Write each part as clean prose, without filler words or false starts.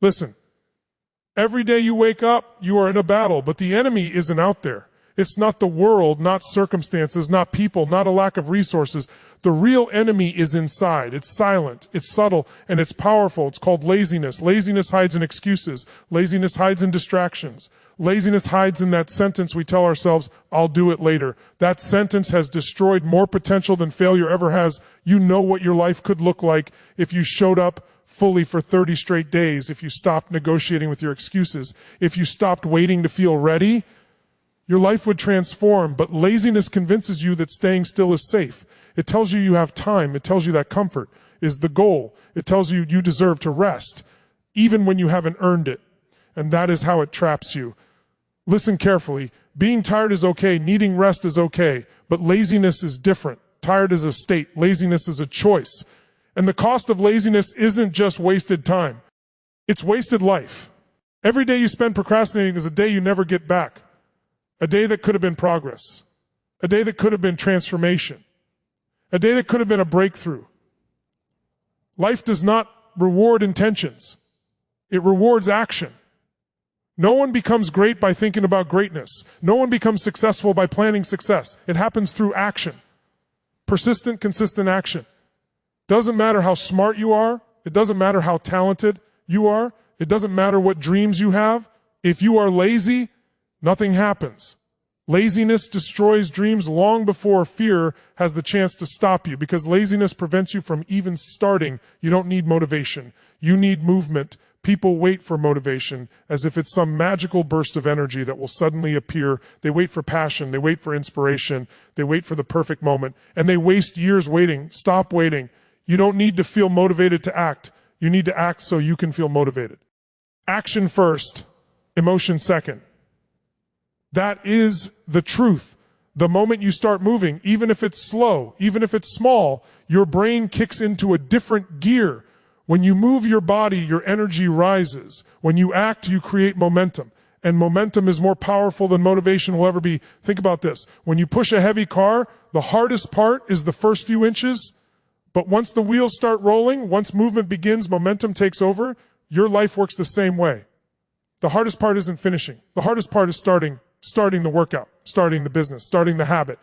Listen, every day you wake up, you are in a battle, but the enemy isn't out there. It's not the world, not circumstances, not people, not a lack of resources. The real enemy is inside. It's silent, it's subtle, and it's powerful. It's called laziness. Laziness hides in excuses. Laziness hides in distractions. Laziness hides in that sentence we tell ourselves, I'll do it later. That sentence has destroyed more potential than failure ever has. You know what your life could look like if you showed up fully for 30 straight days, if you stopped negotiating with your excuses, if you stopped waiting to feel ready. Your life would transform, but laziness convinces you that staying still is safe. It tells you you have time. It tells you that comfort is the goal. It tells you you deserve to rest, even when you haven't earned it. And that is how it traps you. Listen carefully. Being tired is okay. Needing rest is okay. But laziness is different. Tired is a state. Laziness is a choice. And the cost of laziness isn't just wasted time. It's wasted life. Every day you spend procrastinating is a day you never get back. A day that could have been progress. A day that could have been transformation. A day that could have been a breakthrough. Life does not reward intentions. It rewards action. No one becomes great by thinking about greatness. No one becomes successful by planning success. It happens through action. Persistent, consistent action. Doesn't matter how smart you are. It doesn't matter how talented you are. It doesn't matter what dreams you have. If you are lazy, nothing happens. Laziness destroys dreams long before fear has the chance to stop you, because laziness prevents you from even starting. You don't need motivation. You need movement. People wait for motivation as if it's some magical burst of energy that will suddenly appear. They wait for passion. They wait for inspiration. They wait for the perfect moment. And they waste years waiting. Stop waiting. You don't need to feel motivated to act. You need to act so you can feel motivated. Action first, emotion second. That is the truth. The moment you start moving, even if it's slow, even if it's small, your brain kicks into a different gear. When you move your body, your energy rises. When you act, you create momentum. And momentum is more powerful than motivation will ever be. Think about this. When you push a heavy car, the hardest part is the first few inches. But once the wheels start rolling, once movement begins, momentum takes over. Your life works the same way. The hardest part isn't finishing. The hardest part is starting the workout, starting the business, starting the habit.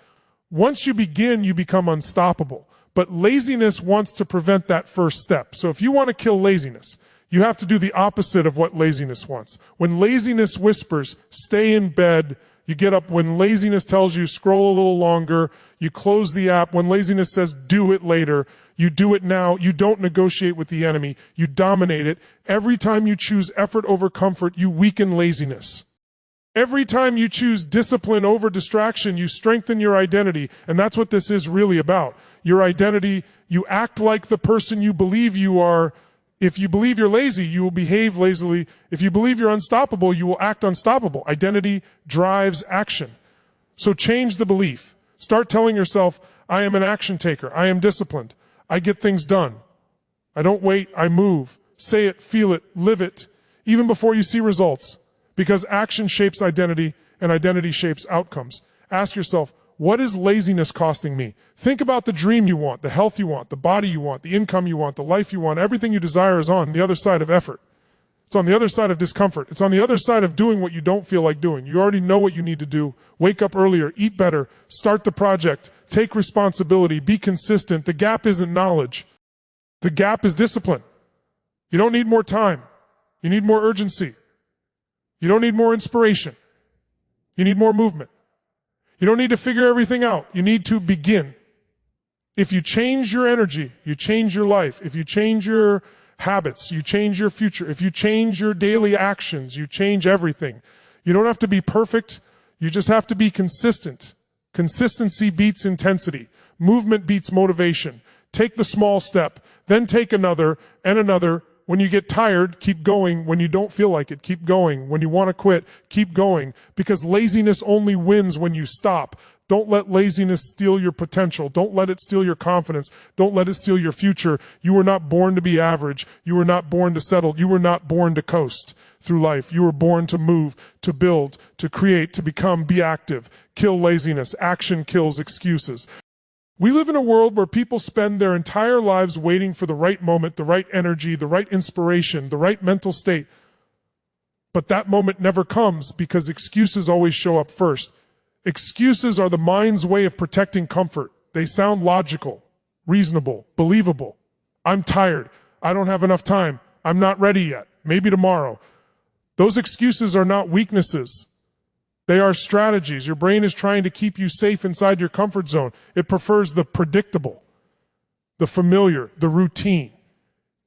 Once you begin, you become unstoppable. But laziness wants to prevent that first step. So if you want to kill laziness, you have to do the opposite of what laziness wants. When laziness whispers, stay in bed, you get up. When laziness tells you, scroll a little longer, you close the app. When laziness says, do it later, you do it now. You don't negotiate with the enemy. You dominate it. Every time you choose effort over comfort, you weaken laziness. Every time you choose discipline over distraction, you strengthen your identity. And that's what this is really about. Your identity, you act like the person you believe you are. If you believe you're lazy, you will behave lazily. If you believe you're unstoppable, you will act unstoppable. Identity drives action. So change the belief. Start telling yourself, I am an action taker. I am disciplined. I get things done. I don't wait. I move. Say it, feel it, live it, even before you see results. Because action shapes identity, and identity shapes outcomes. Ask yourself, what is laziness costing me? Think about the dream you want, the health you want, the body you want, the income you want, the life you want. Everything you desire is on the other side of effort. It's on the other side of discomfort. It's on the other side of doing what you don't feel like doing. You already know what you need to do. Wake up earlier, eat better, start the project, take responsibility, be consistent. The gap isn't knowledge. The gap is discipline. You don't need more time. You need more urgency. You don't need more inspiration. You need more movement. You don't need to figure everything out. You need to begin. If you change your energy, you change your life. If you change your habits, you change your future. If you change your daily actions, you change everything. You don't have to be perfect. You just have to be consistent. Consistency beats intensity. Movement beats motivation. Take the small step, then take another and another. When you get tired, keep going. When you don't feel like it, keep going. When you want to quit, keep going. Because laziness only wins when you stop. Don't let laziness steal your potential. Don't let it steal your confidence. Don't let it steal your future. You were not born to be average. You were not born to settle. You were not born to coast through life. You were born to move, to build, to create, to become, be active. Kill laziness. Action kills excuses. We live in a world where people spend their entire lives waiting for the right moment, the right energy, the right inspiration, the right mental state. But that moment never comes because excuses always show up first. Excuses are the mind's way of protecting comfort. They sound logical, reasonable, believable. I'm tired. I don't have enough time. I'm not ready yet. Maybe tomorrow. Those excuses are not weaknesses. They are strategies. Your brain is trying to keep you safe inside your comfort zone. It prefers the predictable, the familiar, the routine.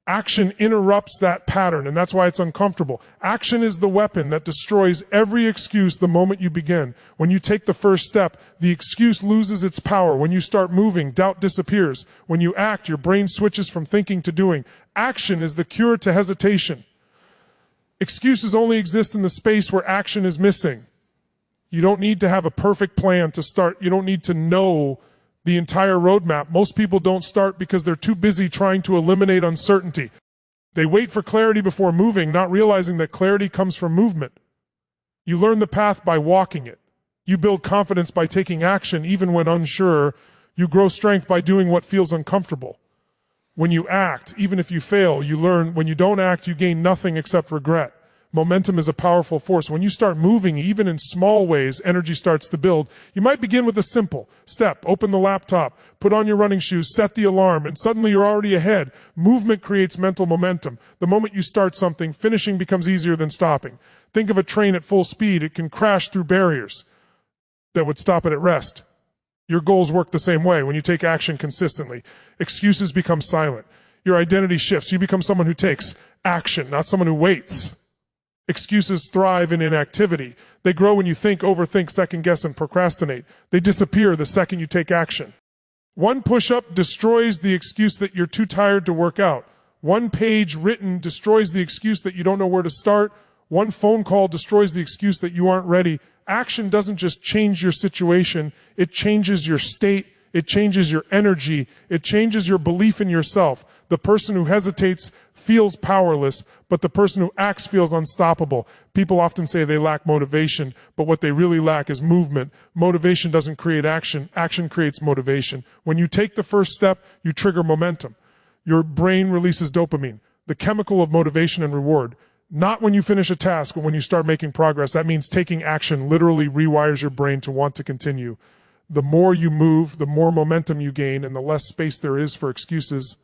Action interrupts that pattern, and that's why it's uncomfortable. Action is the weapon that destroys every excuse the moment you begin. When you take the first step, the excuse loses its power. When you start moving, doubt disappears. When you act, your brain switches from thinking to doing. Action is the cure to hesitation. Excuses only exist in the space where action is missing. You don't need to have a perfect plan to start. You don't need to know the entire roadmap. Most people don't start because they're too busy trying to eliminate uncertainty. They wait for clarity before moving, not realizing that clarity comes from movement. You learn the path by walking it. You build confidence by taking action even when unsure. You grow strength by doing what feels uncomfortable. When you act, even if you fail, you learn. When you don't act, you gain nothing except regret. Momentum is a powerful force. When you start moving, even in small ways, energy starts to build. You might begin with a simple step. Open the laptop, put on your running shoes, set the alarm, and suddenly you're already ahead. Movement creates mental momentum. The moment you start something, finishing becomes easier than stopping. Think of a train at full speed. It can crash through barriers that would stop it at rest. Your goals work the same way. When you take action consistently, excuses become silent. Your identity shifts. You become someone who takes action, not someone who waits. Excuses thrive in inactivity. They grow when you think, overthink, second guess, and procrastinate. They disappear the second you take action. One push-up destroys the excuse that you're too tired to work out. One page written destroys the excuse that you don't know where to start. One phone call destroys the excuse that you aren't ready. Action doesn't just change your situation, it changes your state, it changes your energy, it changes your belief in yourself. The person who hesitates feels powerless, but the person who acts feels unstoppable. People often say they lack motivation, but what they really lack is movement. Motivation doesn't create action, action creates motivation. When you take the first step, you trigger momentum. Your brain releases dopamine, the chemical of motivation and reward. Not when you finish a task, but when you start making progress. That means taking action literally rewires your brain to want to continue. The more you move, the more momentum you gain, and the less space there is for excuses.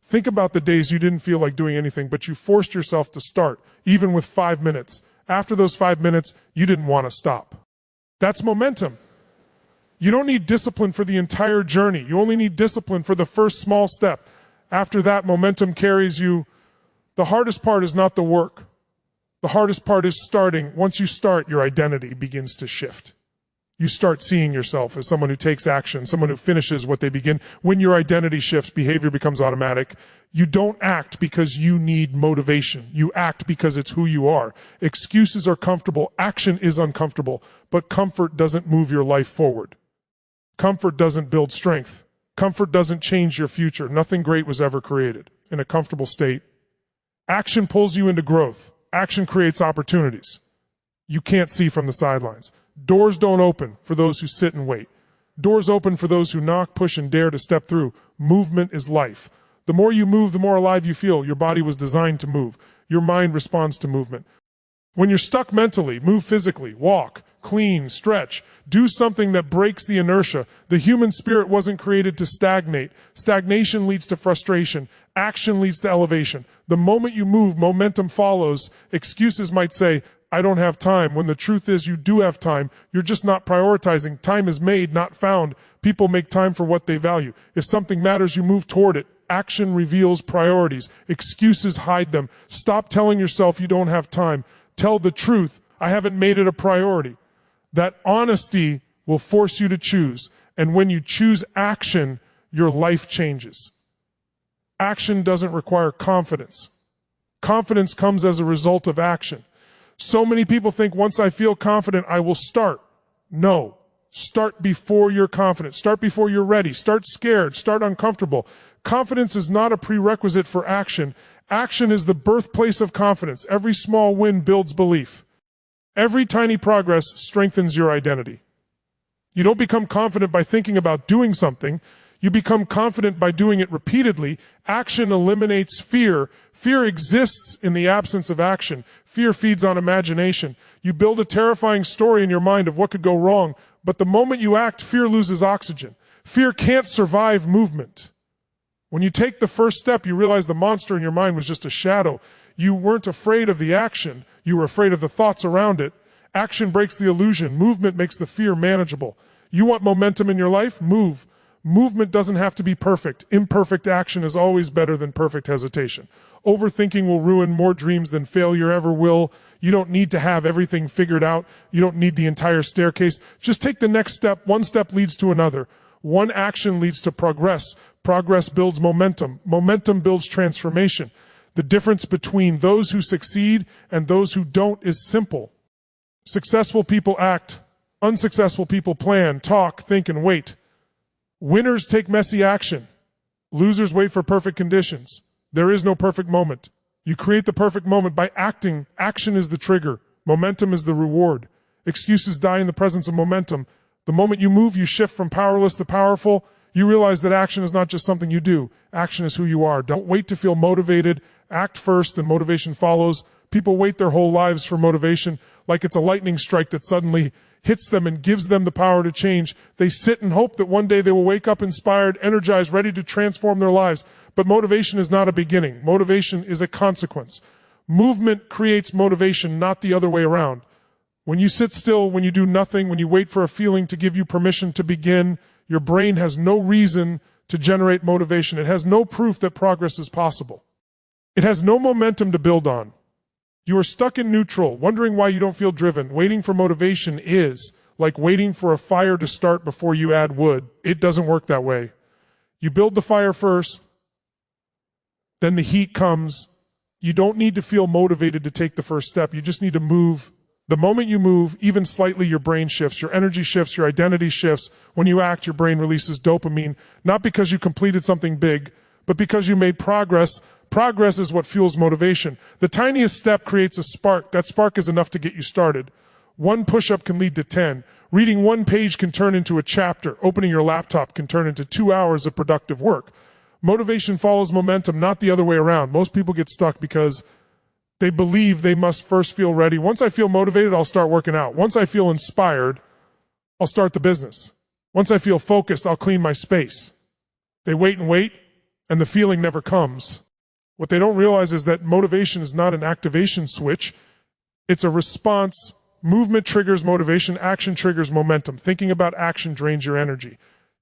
Think about the days you didn't feel like doing anything, but you forced yourself to start, even with 5 minutes. After those 5 minutes, you didn't want to stop. That's momentum. You don't need discipline for the entire journey. You only need discipline for the first small step. After that, momentum carries you. The hardest part is not the work. The hardest part is starting. Once you start, your identity begins to shift. You start seeing yourself as someone who takes action, someone who finishes what they begin. When your identity shifts, behavior becomes automatic. You don't act because you need motivation. You act because it's who you are. Excuses are comfortable. Action is uncomfortable. But comfort doesn't move your life forward. Comfort doesn't build strength. Comfort doesn't change your future. Nothing great was ever created in a comfortable state. Action pulls you into growth. Action creates opportunities you can't see from the sidelines. Doors don't open for those who sit and wait. Doors open for those who knock, push, and dare to step through. Movement is life. The more you move, the more alive you feel. Your body was designed to move. Your mind responds to movement. When you're stuck mentally, move physically. Walk, clean, stretch. Do something that breaks the inertia. The human spirit wasn't created to stagnate. Stagnation leads to frustration. Action leads to elevation. The moment you move, momentum follows. Excuses might say, I don't have time, when the truth is you do have time. You're just not prioritizing. Time is made, not found. People make time for what they value. If something matters, you move toward it. Action reveals priorities. Excuses hide them. Stop telling yourself you don't have time. Tell the truth. I haven't made it a priority. That honesty will force you to choose. And when you choose action, your life changes. Action doesn't require confidence. Confidence comes as a result of action. So many people think once I feel confident, I will start. No. Start before you're confident. Start before you're ready. Start scared. Start uncomfortable. Confidence is not a prerequisite for action. Action is the birthplace of confidence. Every small win builds belief. Every tiny progress strengthens your identity. You don't become confident by thinking about doing something. You become confident by doing it repeatedly. Action eliminates fear. Fear exists in the absence of action. Fear feeds on imagination. You build a terrifying story in your mind of what could go wrong, but the moment you act, fear loses oxygen. Fear can't survive movement. When you take the first step, you realize the monster in your mind was just a shadow. You weren't afraid of the action. You were afraid of the thoughts around it. Action breaks the illusion. Movement makes the fear manageable. You want momentum in your life? Move. Movement doesn't have to be perfect. Imperfect action is always better than perfect hesitation. Overthinking will ruin more dreams than failure ever will. You don't need to have everything figured out. You don't need the entire staircase. Just take the next step. One step leads to another. One action leads to progress. Progress builds momentum. Momentum builds transformation. The difference between those who succeed and those who don't is simple. Successful people act. Unsuccessful people plan, talk, think, and wait. Winners take messy action. Losers wait for perfect conditions. There is no perfect moment. You create the perfect moment by acting. Action is the trigger. Momentum is the reward. Excuses die in the presence of momentum. The moment you move, you shift from powerless to powerful. You realize that action is not just something you do. Action is who you are. Don't wait to feel motivated. Act first and motivation follows. People wait their whole lives for motivation like it's a lightning strike that suddenly hits them and gives them the power to change. They sit and hope that one day they will wake up inspired, energized, ready to transform their lives. But motivation is not a beginning. Motivation is a consequence. Movement creates motivation, not the other way around. When you sit still, when you do nothing, when you wait for a feeling to give you permission to begin, your brain has no reason to generate motivation. It has no proof that progress is possible. It has no momentum to build on. You are stuck in neutral, wondering why you don't feel driven. Waiting for motivation is like waiting for a fire to start before you add wood. It doesn't work that way. You build the fire first, then the heat comes. You don't need to feel motivated to take the first step. You just need to move. The moment you move, even slightly, your brain shifts, your energy shifts, your identity shifts. When you act, your brain releases dopamine, not because you completed something big, but because you made progress. Progress is what fuels motivation. The tiniest step creates a spark. That spark is enough to get you started. One push-up can lead to 10. Reading one page can turn into a chapter. Opening your laptop can turn into 2 hours of productive work. Motivation follows momentum, not the other way around. Most people get stuck because they believe they must first feel ready. Once I feel motivated, I'll start working out. Once I feel inspired, I'll start the business. Once I feel focused, I'll clean my space. They wait, and the feeling never comes. What they don't realize is that motivation is not an activation switch. It's a response. Movement triggers motivation. Action triggers momentum. Thinking about action drains your energy.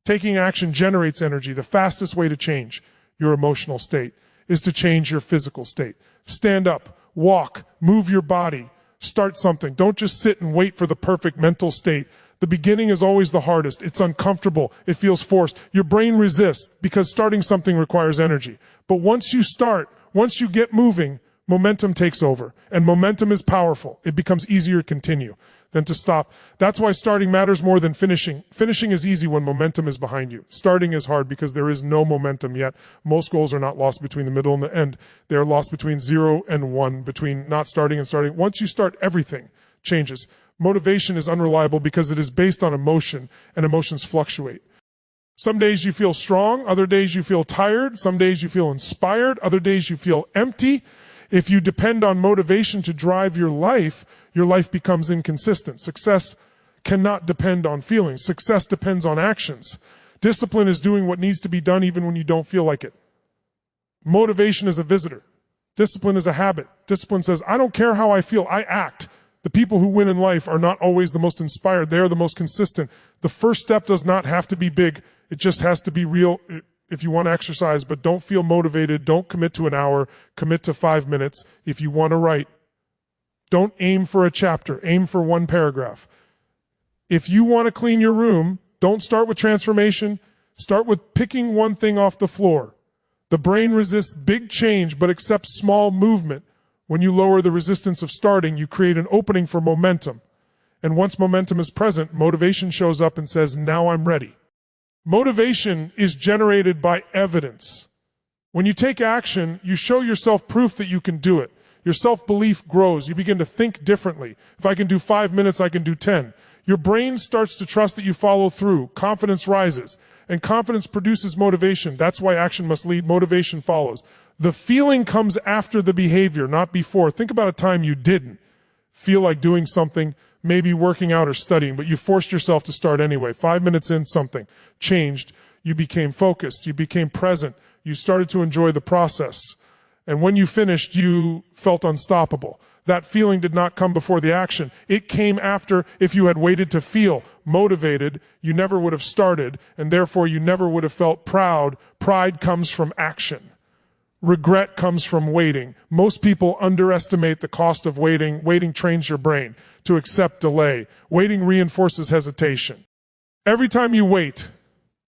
Taking action generates energy. The fastest way to change your emotional state is to change your physical state. Stand up, walk, move your body, start something. Don't just sit and wait for the perfect mental state. The beginning is always the hardest. It's uncomfortable. It feels forced. Your brain resists because starting something requires energy. But once you start, once you get moving, momentum takes over. And momentum is powerful. It becomes easier to continue than to stop. That's why starting matters more than finishing. Finishing is easy when momentum is behind you. Starting is hard because there is no momentum yet. Most goals are not lost between the middle and the end. They are lost between 0 and 1, between not starting and starting. Once you start, everything changes. Motivation is unreliable because it is based on emotion, and emotions fluctuate. Some days you feel strong, other days you feel tired, some days you feel inspired, other days you feel empty. If you depend on motivation to drive your life becomes inconsistent. Success cannot depend on feelings. Success depends on actions. Discipline is doing what needs to be done even when you don't feel like it. Motivation is a visitor. Discipline is a habit. Discipline says, I don't care how I feel, I act. The people who win in life are not always the most inspired. They are the most consistent. The first step does not have to be big. It just has to be real if you want to exercise, but don't feel motivated. Don't commit to an hour. Commit to 5 minutes. If you want to write, don't aim for a chapter. Aim for one paragraph. If you want to clean your room, don't start with transformation. Start with picking one thing off the floor. The brain resists big change but accepts small movement. When you lower the resistance of starting, you create an opening for momentum. And once momentum is present, motivation shows up and says, now I'm ready. Motivation is generated by evidence. When you take action, you show yourself proof that you can do it. Your self-belief grows. You begin to think differently. If I can do 5 minutes, I can do 10. Your brain starts to trust that you follow through. Confidence rises. And confidence produces motivation. That's why action must lead. Motivation follows. The feeling comes after the behavior, not before. Think about a time you didn't feel like doing something, maybe working out or studying, but you forced yourself to start anyway. 5 minutes in, something changed. You became focused. You became present. You started to enjoy the process. And when you finished, you felt unstoppable. That feeling did not come before the action. It came after. If you had waited to feel motivated, you never would have started, and therefore you never would have felt proud. Pride comes from action. Regret comes from waiting. Most people underestimate the cost of waiting. Waiting trains your brain to accept delay. Waiting reinforces hesitation. Every time you wait,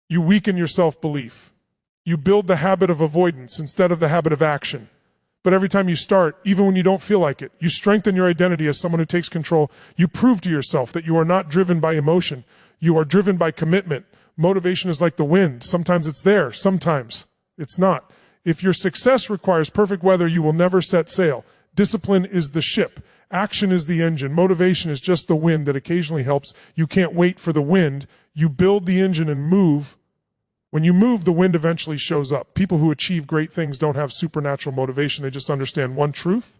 you weaken your self-belief. You build the habit of avoidance instead of the habit of action. But every time you start, even when you don't feel like it, you strengthen your identity as someone who takes control. You prove to yourself that you are not driven by emotion. You are driven by commitment. Motivation is like the wind. Sometimes it's there, sometimes it's not. If your success requires perfect weather, you will never set sail. Discipline is the ship. Action is the engine. Motivation is just the wind that occasionally helps. You can't wait for the wind. You build the engine and move. When you move, the wind eventually shows up. People who achieve great things don't have supernatural motivation. They just understand one truth.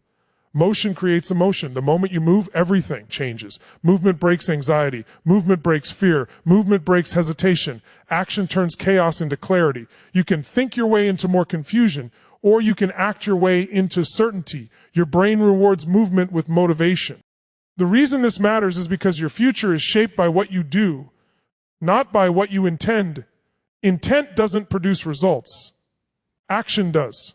Motion creates emotion. The moment you move, everything changes. Movement breaks anxiety. Movement breaks fear. Movement breaks hesitation. Action turns chaos into clarity. You can think your way into more confusion, or you can act your way into certainty. Your brain rewards movement with motivation. The reason this matters is because your future is shaped by what you do, not by what you intend. Intent doesn't produce results. Action does.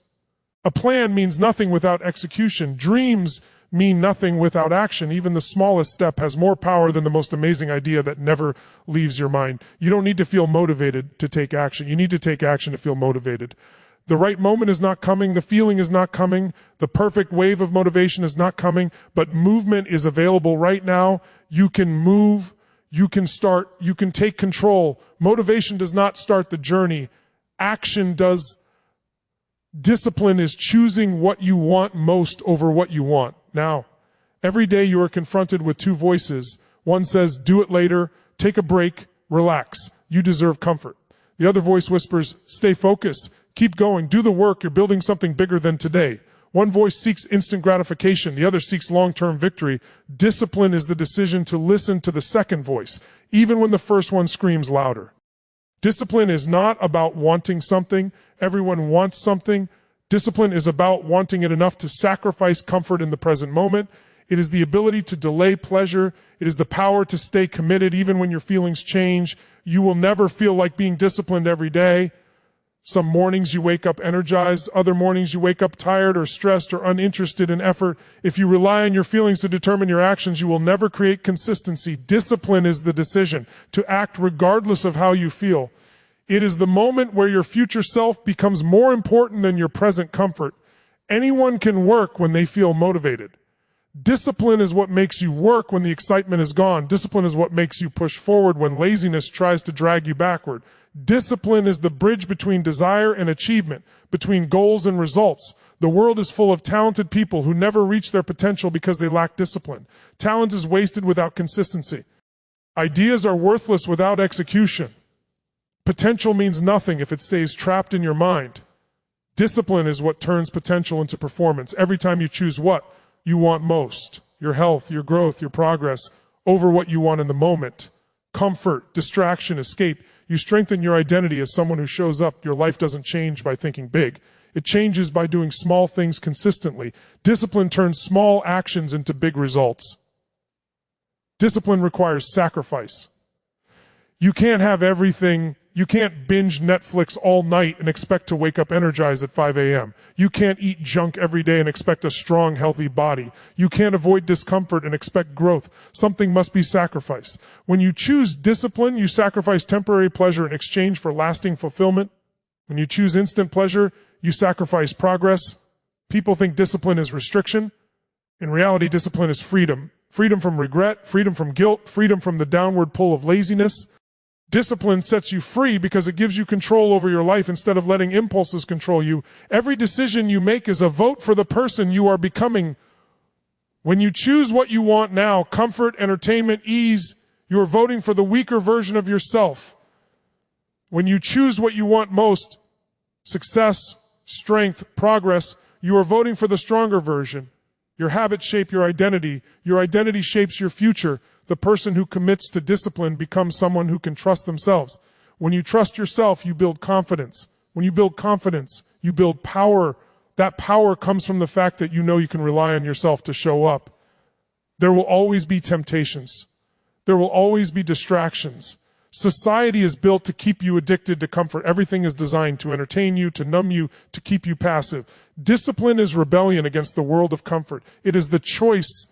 A plan means nothing without execution. Dreams mean nothing without action. Even the smallest step has more power than the most amazing idea that never leaves your mind. You don't need to feel motivated to take action. You need to take action to feel motivated. The right moment is not coming. The feeling is not coming. The perfect wave of motivation is not coming. But movement is available right now. You can move. You can start. You can take control. Motivation does not start the journey. Action does. Discipline is choosing what you want most over what you want. Now, every day you are confronted with two voices. One says, do it later, take a break, relax. You deserve comfort. The other voice whispers, stay focused, keep going, do the work, you're building something bigger than today. One voice seeks instant gratification, the other seeks long-term victory. Discipline is the decision to listen to the second voice, even when the first one screams louder. Discipline is not about wanting something. Everyone wants something. Discipline is about wanting it enough to sacrifice comfort in the present moment. It is the ability to delay pleasure. It is the power to stay committed even when your feelings change. You will never feel like being disciplined every day. Some mornings you wake up energized. Other mornings you wake up tired or stressed or uninterested in effort. If you rely on your feelings to determine your actions, you will never create consistency. Discipline is the decision to act regardless of how you feel. It is the moment where your future self becomes more important than your present comfort. Anyone can work when they feel motivated. Discipline is what makes you work when the excitement is gone. Discipline is what makes you push forward when laziness tries to drag you backward. Discipline is the bridge between desire and achievement, between goals and results. The world is full of talented people who never reach their potential because they lack discipline. Talent is wasted without consistency. Ideas are worthless without execution. Potential means nothing if it stays trapped in your mind. Discipline is what turns potential into performance. Every time you choose what you want most, your health, your growth, your progress, over what you want in the moment, comfort, distraction, escape, you strengthen your identity as someone who shows up. Your life doesn't change by thinking big. It changes by doing small things consistently. Discipline turns small actions into big results. Discipline requires sacrifice. You can't have everything. You can't binge Netflix all night and expect to wake up energized at 5 a.m. You can't eat junk every day and expect a strong, healthy body. You can't avoid discomfort and expect growth. Something must be sacrificed. When you choose discipline, you sacrifice temporary pleasure in exchange for lasting fulfillment. When you choose instant pleasure, you sacrifice progress. People think discipline is restriction. In reality, discipline is freedom. Freedom from regret, freedom from guilt, freedom from the downward pull of laziness. Discipline sets you free because it gives you control over your life instead of letting impulses control you. Every decision you make is a vote for the person you are becoming. When you choose what you want now, comfort, entertainment, ease, you are voting for the weaker version of yourself. When you choose what you want most, success, strength, progress, you are voting for the stronger version. Your habits shape your identity. Your identity shapes your future. The person who commits to discipline becomes someone who can trust themselves. When you trust yourself, you build confidence. When you build confidence, you build power. That power comes from the fact that you know you can rely on yourself to show up. There will always be temptations. There will always be distractions. Society is built to keep you addicted to comfort. Everything is designed to entertain you, to numb you, to keep you passive. Discipline is rebellion against the world of comfort. It is the choice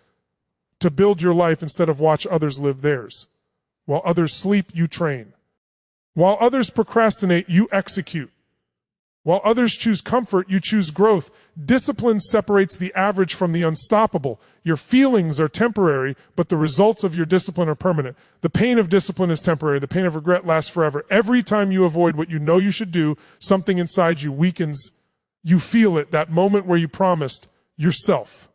to build your life instead of watch others live theirs. While others sleep, you train. While others procrastinate, you execute. While others choose comfort, you choose growth. Discipline separates the average from the unstoppable. Your feelings are temporary, but the results of your discipline are permanent. The pain of discipline is temporary. The pain of regret lasts forever. Every time you avoid what you know you should do, something inside you weakens. You feel it, that moment where you promised yourself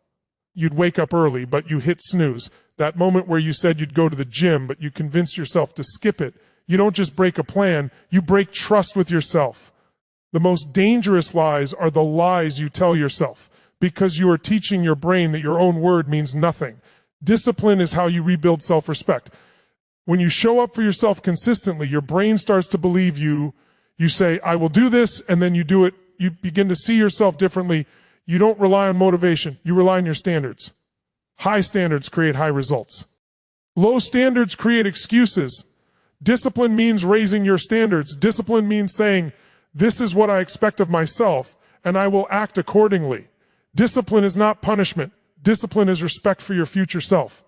you'd wake up early, but you hit snooze. That moment where you said you'd go to the gym, but you convinced yourself to skip it. You don't just break a plan, you break trust with yourself. The most dangerous lies are the lies you tell yourself, because you are teaching your brain that your own word means nothing. Discipline is how you rebuild self-respect. When you show up for yourself consistently, your brain starts to believe you. You say, I will do this, and then you do it. You begin to see yourself differently. You don't rely on motivation. You rely on your standards. High standards create high results. Low standards create excuses. Discipline means raising your standards. Discipline means saying, this is what I expect of myself, and I will act accordingly. Discipline is not punishment. Discipline is respect for your future self.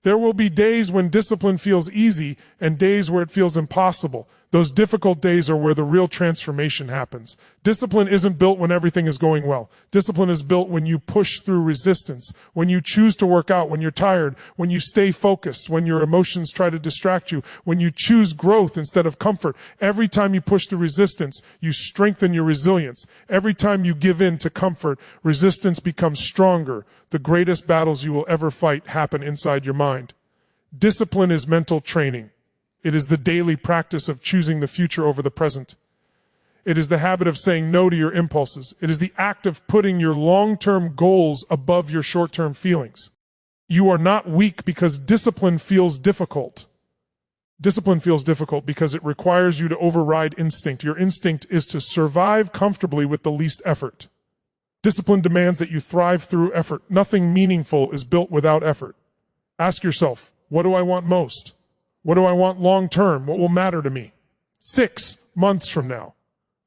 There will be days when discipline feels easy and days where it feels impossible. Those difficult days are where the real transformation happens. Discipline isn't built when everything is going well. Discipline is built when you push through resistance, when you choose to work out, when you're tired, when you stay focused, when your emotions try to distract you, when you choose growth instead of comfort. Every time you push through resistance, you strengthen your resilience. Every time you give in to comfort, resistance becomes stronger. The greatest battles you will ever fight happen inside your mind. Discipline is mental training. It is the daily practice of choosing the future over the present. It is the habit of saying no to your impulses. It is the act of putting your long-term goals above your short-term feelings. You are not weak because discipline feels difficult. Discipline feels difficult because it requires you to override instinct. Your instinct is to survive comfortably with the least effort. Discipline demands that you thrive through effort. Nothing meaningful is built without effort. Ask yourself, what do I want most? What do I want long term? What will matter to me? 6 months from now,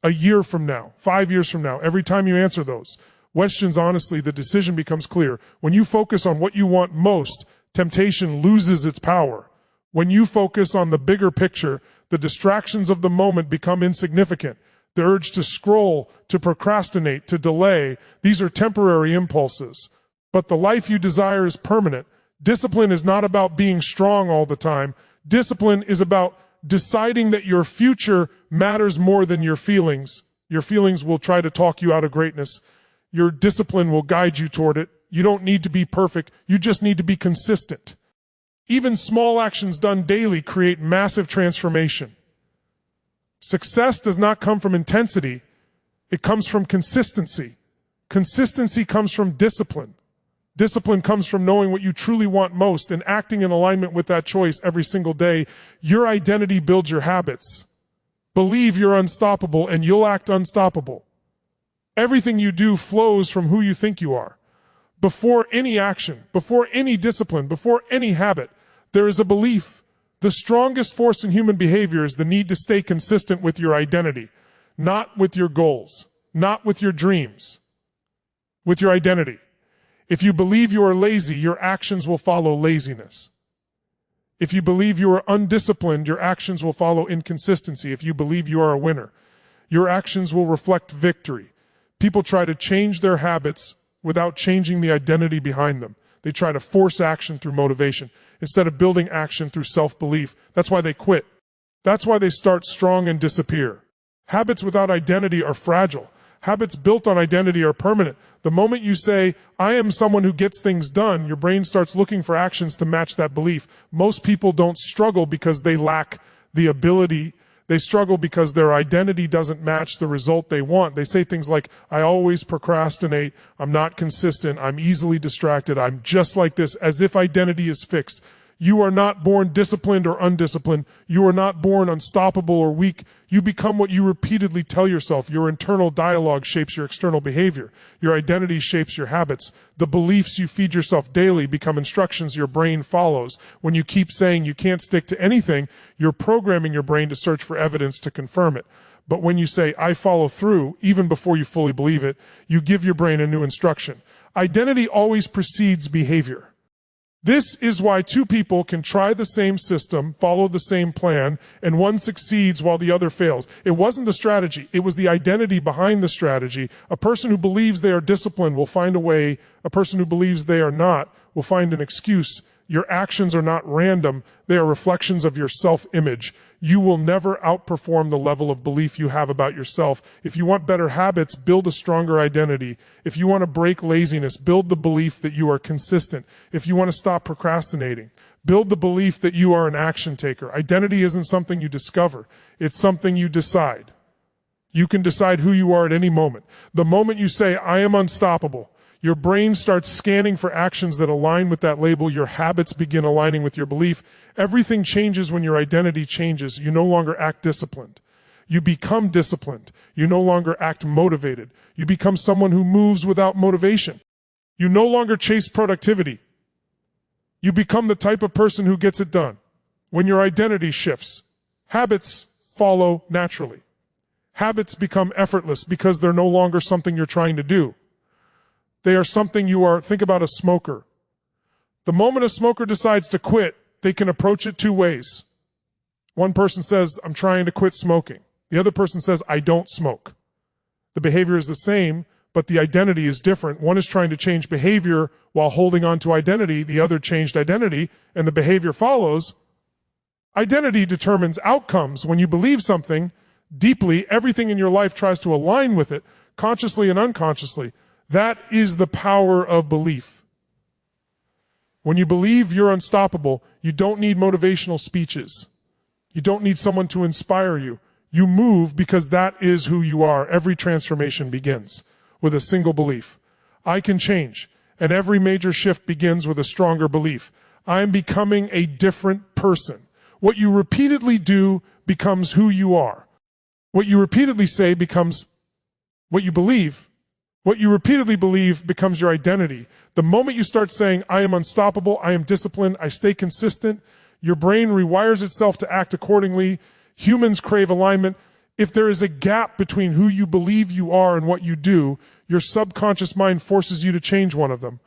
a year from now, 5 years from now, every time you answer those questions honestly, the decision becomes clear. When you focus on what you want most, temptation loses its power. When you focus on the bigger picture, the distractions of the moment become insignificant. The urge to scroll, to procrastinate, to delay, these are temporary impulses. But the life you desire is permanent. Discipline is not about being strong all the time. Discipline is about deciding that your future matters more than your feelings. Your feelings will try to talk you out of greatness. Your discipline will guide you toward it. You don't need to be perfect. You just need to be consistent. Even small actions done daily create massive transformation. Success does not come from intensity. It comes from consistency. Consistency comes from discipline. Discipline comes from knowing what you truly want most and acting in alignment with that choice every single day. Your identity builds your habits. Believe you're unstoppable and you'll act unstoppable. Everything you do flows from who you think you are. Before any action, before any discipline, before any habit, there is a belief. The strongest force in human behavior is the need to stay consistent with your identity, not with your goals, not with your dreams, with your identity. If you believe you are lazy, your actions will follow laziness. If you believe you are undisciplined, your actions will follow inconsistency. If you believe you are a winner, your actions will reflect victory. People try to change their habits without changing the identity behind them. They try to force action through motivation instead of building action through self-belief. That's why they quit. That's why they start strong and disappear. Habits without identity are fragile. Habits built on identity are permanent. The moment you say, I am someone who gets things done, your brain starts looking for actions to match that belief. Most people don't struggle because they lack the ability. They struggle because their identity doesn't match the result they want. They say things like, I always procrastinate, I'm not consistent, I'm easily distracted, I'm just like this, as if identity is fixed. You are not born disciplined or undisciplined. You are not born unstoppable or weak. You become what you repeatedly tell yourself. Your internal dialogue shapes your external behavior. Your identity shapes your habits. The beliefs you feed yourself daily become instructions your brain follows. When you keep saying you can't stick to anything, you're programming your brain to search for evidence to confirm it. But when you say, I follow through, even before you fully believe it, you give your brain a new instruction. Identity always precedes behavior. This is why two people can try the same system, follow the same plan, and one succeeds while the other fails. It wasn't the strategy, it was the identity behind the strategy. A person who believes they are disciplined will find a way. A person who believes they are not will find an excuse. Your actions are not random, they are reflections of your self-image. You will never outperform the level of belief you have about yourself. If you want better habits, build a stronger identity. If you want to break laziness, build the belief that you are consistent. If you want to stop procrastinating, build the belief that you are an action taker. Identity isn't something you discover, it's something you decide. You can decide who you are at any moment. The moment you say, I am unstoppable, your brain starts scanning for actions that align with that label. Your habits begin aligning with your belief. Everything changes when your identity changes. You no longer act disciplined. You become disciplined. You no longer act motivated. You become someone who moves without motivation. You no longer chase productivity. You become the type of person who gets it done. When your identity shifts, habits follow naturally. Habits become effortless because they're no longer something you're trying to do. They are something you are. Think about a smoker. The moment a smoker decides to quit, they can approach it two ways. One person says, I'm trying to quit smoking. The other person says, I don't smoke. The behavior is the same, but the identity is different. One is trying to change behavior while holding on to identity. The other changed identity, and the behavior follows. Identity determines outcomes. When you believe something deeply, everything in your life tries to align with it, consciously and unconsciously. That is the power of belief. When you believe you're unstoppable, you don't need motivational speeches. You don't need someone to inspire you. You move because that is who you are. Every transformation begins with a single belief. I can change, and every major shift begins with a stronger belief. I'm becoming a different person. What you repeatedly do becomes who you are. What you repeatedly say becomes what you believe. What you repeatedly believe becomes your identity. The moment you start saying, I am unstoppable, I am disciplined, I stay consistent, your brain rewires itself to act accordingly. Humans crave alignment. If there is a gap between who you believe you are and what you do, your subconscious mind forces you to change one of them.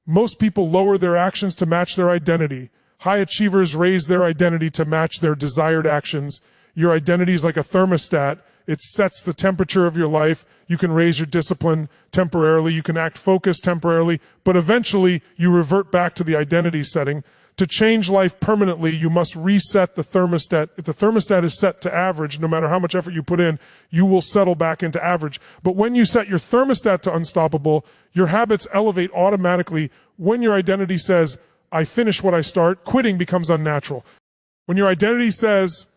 Most people lower their actions to match their identity. High achievers raise their identity to match their desired actions. Your identity is like a thermostat. It sets the temperature of your life. You can raise your discipline temporarily. You can act focused temporarily, but eventually you revert back to the identity setting. To change life permanently, you must reset the thermostat. If the thermostat is set to average, no matter how much effort you put in, you will settle back into average. But when you set your thermostat to unstoppable, your habits elevate automatically. When your identity says, I finish what I start, quitting becomes unnatural. When your identity says,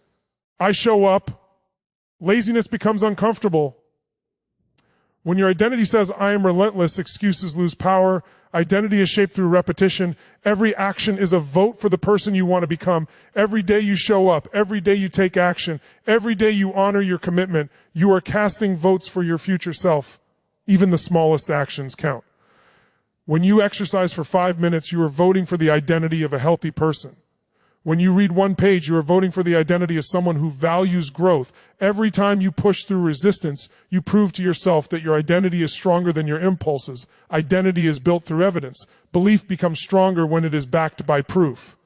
I show up, laziness becomes uncomfortable. When your identity says, I am relentless, excuses lose power. Identity is shaped through repetition. Every action is a vote for the person you want to become. Every day you show up, every day you take action, every day you honor your commitment, you are casting votes for your future self. Even the smallest actions count. When you exercise for 5 minutes, you are voting for the identity of a healthy person. When you read one page, you are voting for the identity of someone who values growth. Every time you push through resistance, you prove to yourself that your identity is stronger than your impulses. Identity is built through evidence. Belief becomes stronger when it is backed by proof.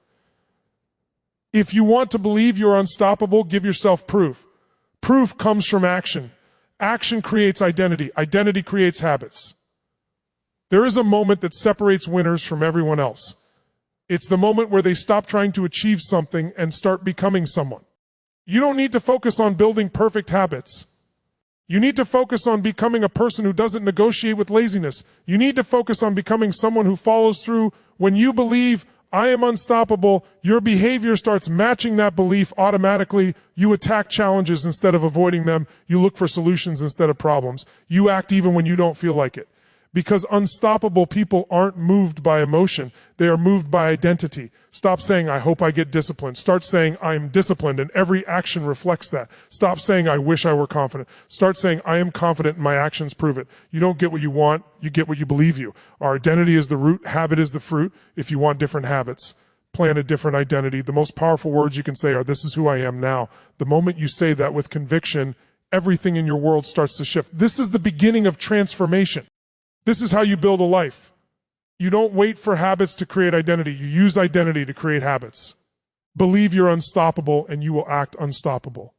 If you want to believe you're unstoppable, give yourself proof. Proof comes from action. Action creates identity. Identity creates habits. There is a moment that separates winners from everyone else. It's the moment where they stop trying to achieve something and start becoming someone. You don't need to focus on building perfect habits. You need to focus on becoming a person who doesn't negotiate with laziness. You need to focus on becoming someone who follows through. When you believe, I am unstoppable. Your behavior starts matching that belief automatically. You attack challenges instead of avoiding them. You look for solutions instead of problems. You act even when you don't feel like it. Because unstoppable people aren't moved by emotion. They are moved by identity. Stop saying, I hope I get disciplined. Start saying, I'm disciplined, and every action reflects that. Stop saying, I wish I were confident. Start saying, I am confident and my actions prove it. You don't get what you want, you get what you believe you. Our identity is the root, habit is the fruit. If you want different habits, plan a different identity. The most powerful words you can say are, this is who I am now. The moment you say that with conviction, everything in your world starts to shift. This is the beginning of transformation. This is how you build a life. You don't wait for habits to create identity. You use identity to create habits. Believe you're unstoppable and you will act unstoppable.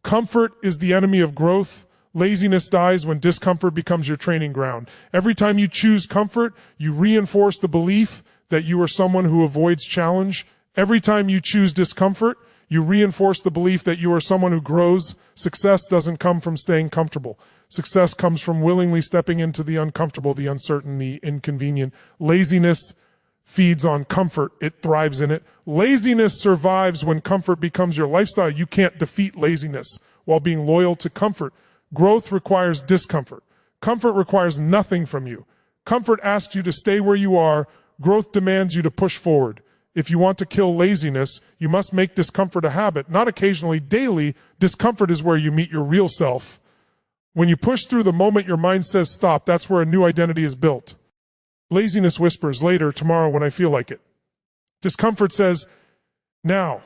Comfort is the enemy of growth. Laziness dies when discomfort becomes your training ground. Every time you choose comfort, you reinforce the belief that you are someone who avoids challenge. Every time you choose discomfort, you reinforce the belief that you are someone who grows. Success doesn't come from staying comfortable. Success comes from willingly stepping into the uncomfortable, the uncertain, the inconvenient. Laziness feeds on comfort. It thrives in it. Laziness survives when comfort becomes your lifestyle. You can't defeat laziness while being loyal to comfort. Growth requires discomfort. Comfort requires nothing from you. Comfort asks you to stay where you are. Growth demands you to push forward. If you want to kill laziness, you must make discomfort a habit, not occasionally, daily. Discomfort is where you meet your real self. When you push through the moment your mind says stop, that's where a new identity is built. Laziness whispers, later, tomorrow when I feel like it. Discomfort says, now.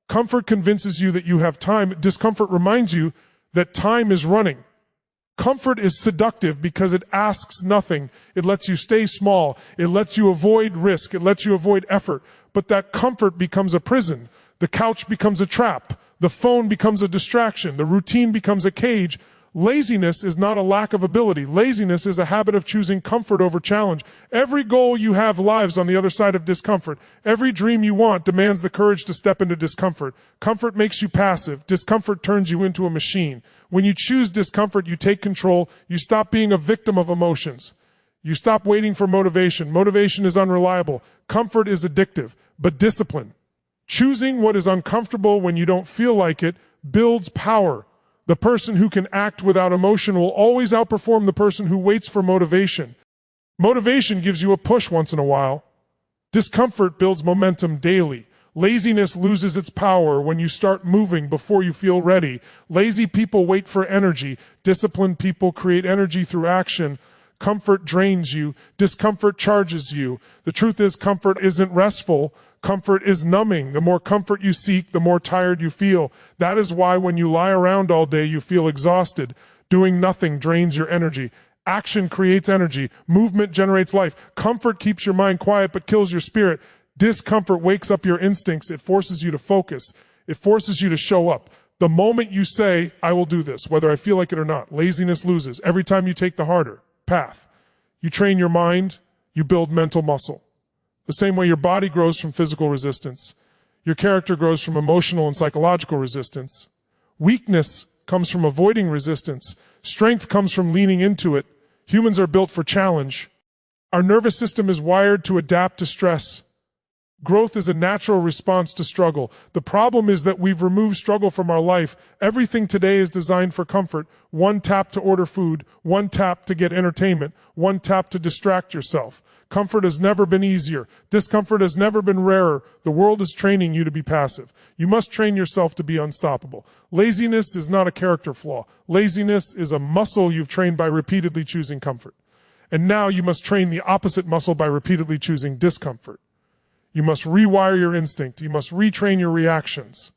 Comfort convinces you that you have time. Discomfort reminds you that time is running. Comfort is seductive because it asks nothing. It lets you stay small. It lets you avoid risk. It lets you avoid effort. But that comfort becomes a prison. The couch becomes a trap. The phone becomes a distraction. The routine becomes a cage. Laziness is not a lack of ability. Laziness is a habit of choosing comfort over challenge. Every goal you have lives on the other side of discomfort. Every dream you want demands the courage to step into discomfort. Comfort makes you passive. Discomfort turns you into a machine. When you choose discomfort, you take control. You stop being a victim of emotions. You stop waiting for motivation. Motivation is unreliable. Comfort is addictive. But discipline, choosing what is uncomfortable when you don't feel like it, builds power. The person who can act without emotion will always outperform the person who waits for motivation. Motivation gives you a push once in a while. Discomfort builds momentum daily. Laziness loses its power when you start moving before you feel ready. Lazy people wait for energy. Disciplined people create energy through action. Comfort drains you. Discomfort charges you. The truth is, comfort isn't restful. Comfort is numbing. The more comfort you seek, the more tired you feel. That is why when you lie around all day, you feel exhausted. Doing nothing drains your energy. Action creates energy. Movement generates life. Comfort keeps your mind quiet but kills your spirit. Discomfort wakes up your instincts. It forces you to focus. It forces you to show up. The moment you say, I will do this, whether I feel like it or not, laziness loses. Every time you take the harder path, you train your mind, you build mental muscle. The same way your body grows from physical resistance, your character grows from emotional and psychological resistance. Weakness comes from avoiding resistance. Strength comes from leaning into it. Humans are built for challenge. Our nervous system is wired to adapt to stress. Growth is a natural response to struggle. The problem is that we've removed struggle from our life. Everything today is designed for comfort. One tap to order food, one tap to get entertainment, one tap to distract yourself. Comfort has never been easier. Discomfort has never been rarer. The world is training you to be passive. You must train yourself to be unstoppable. Laziness is not a character flaw. Laziness is a muscle you've trained by repeatedly choosing comfort. And now you must train the opposite muscle by repeatedly choosing discomfort. You must rewire your instinct. You must retrain your reactions.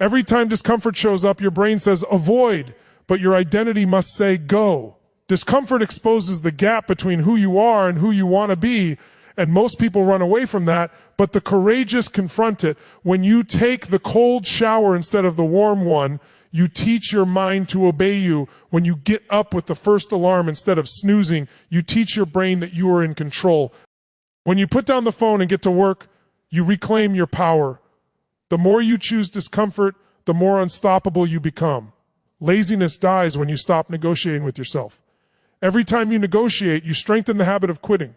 Every time discomfort shows up, your brain says avoid, but your identity must say go. Discomfort exposes the gap between who you are and who you want to be, and most people run away from that, but the courageous confront it. When you take the cold shower instead of the warm one, you teach your mind to obey you. When you get up with the first alarm instead of snoozing, you teach your brain that you are in control. When you put down the phone and get to work, you reclaim your power. The more you choose discomfort, the more unstoppable you become. Laziness dies when you stop negotiating with yourself. Every time you negotiate, you strengthen the habit of quitting.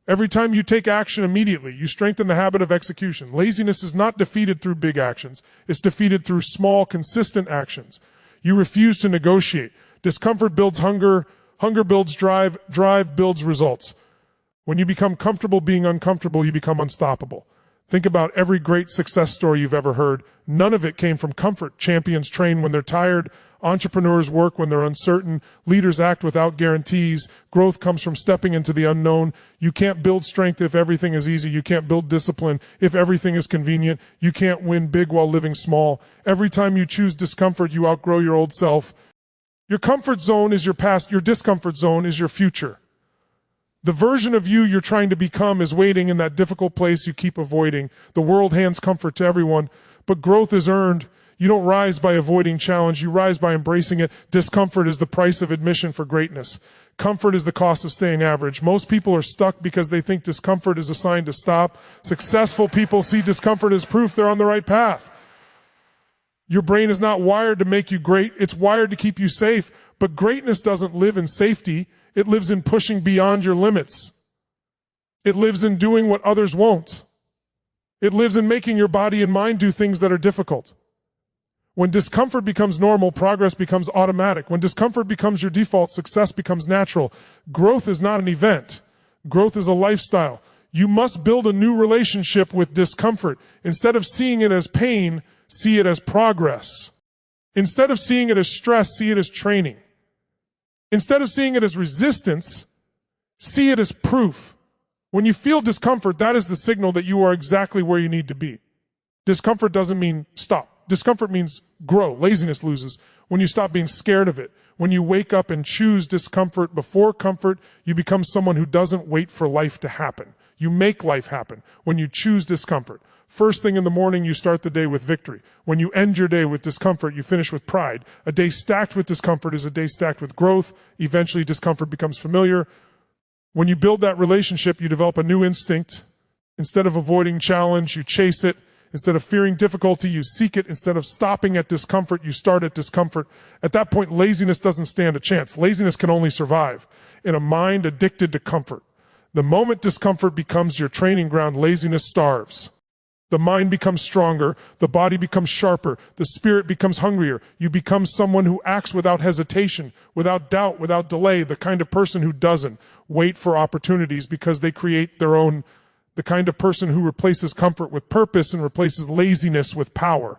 Every time you take action immediately, you strengthen the habit of execution. Laziness is not defeated through big actions. It's defeated through small, consistent actions. You refuse to negotiate. Discomfort builds hunger. Hunger builds drive. Drive builds results. When you become comfortable being uncomfortable, you become unstoppable. Think about every great success story you've ever heard. None of it came from comfort. Champions train when they're tired. Entrepreneurs work when they're uncertain. Leaders act without guarantees. Growth comes from stepping into the unknown. You can't build strength if everything is easy. You can't build discipline if everything is convenient. You can't win big while living small. Every time you choose discomfort, you outgrow your old self. Your comfort zone is your past. Your discomfort zone is your future. The version of you you're trying to become is waiting in that difficult place you keep avoiding. The world hands comfort to everyone, but growth is earned. You don't rise by avoiding challenge. You rise by embracing it. Discomfort is the price of admission for greatness. Comfort is the cost of staying average. Most people are stuck because they think discomfort is a sign to stop. Successful people see discomfort as proof they're on the right path. Your brain is not wired to make you great. It's wired to keep you safe. But greatness doesn't live in safety. It lives in pushing beyond your limits. It lives in doing what others won't. It lives in making your body and mind do things that are difficult. When discomfort becomes normal, progress becomes automatic. When discomfort becomes your default, success becomes natural. Growth is not an event. Growth is a lifestyle. You must build a new relationship with discomfort. Instead of seeing it as pain, see it as progress. Instead of seeing it as stress, see it as training. Instead of seeing it as resistance, see it as proof. When you feel discomfort, that is the signal that you are exactly where you need to be. Discomfort doesn't mean stop. Discomfort means grow. Laziness loses when you stop being scared of it. When you wake up and choose discomfort before comfort, you become someone who doesn't wait for life to happen. You make life happen when you choose discomfort. First thing in the morning, you start the day with victory. When you end your day with discomfort, you finish with pride. A day stacked with discomfort is a day stacked with growth. Eventually, discomfort becomes familiar. When you build that relationship, you develop a new instinct. Instead of avoiding challenge, you chase it. Instead of fearing difficulty, you seek it. Instead of stopping at discomfort, you start at discomfort. At that point, laziness doesn't stand a chance. Laziness can only survive in a mind addicted to comfort. The moment discomfort becomes your training ground, laziness starves. The mind becomes stronger, the body becomes sharper, the spirit becomes hungrier. You become someone who acts without hesitation, without doubt, without delay, the kind of person who doesn't wait for opportunities because they create their own, the kind of person who replaces comfort with purpose and replaces laziness with power.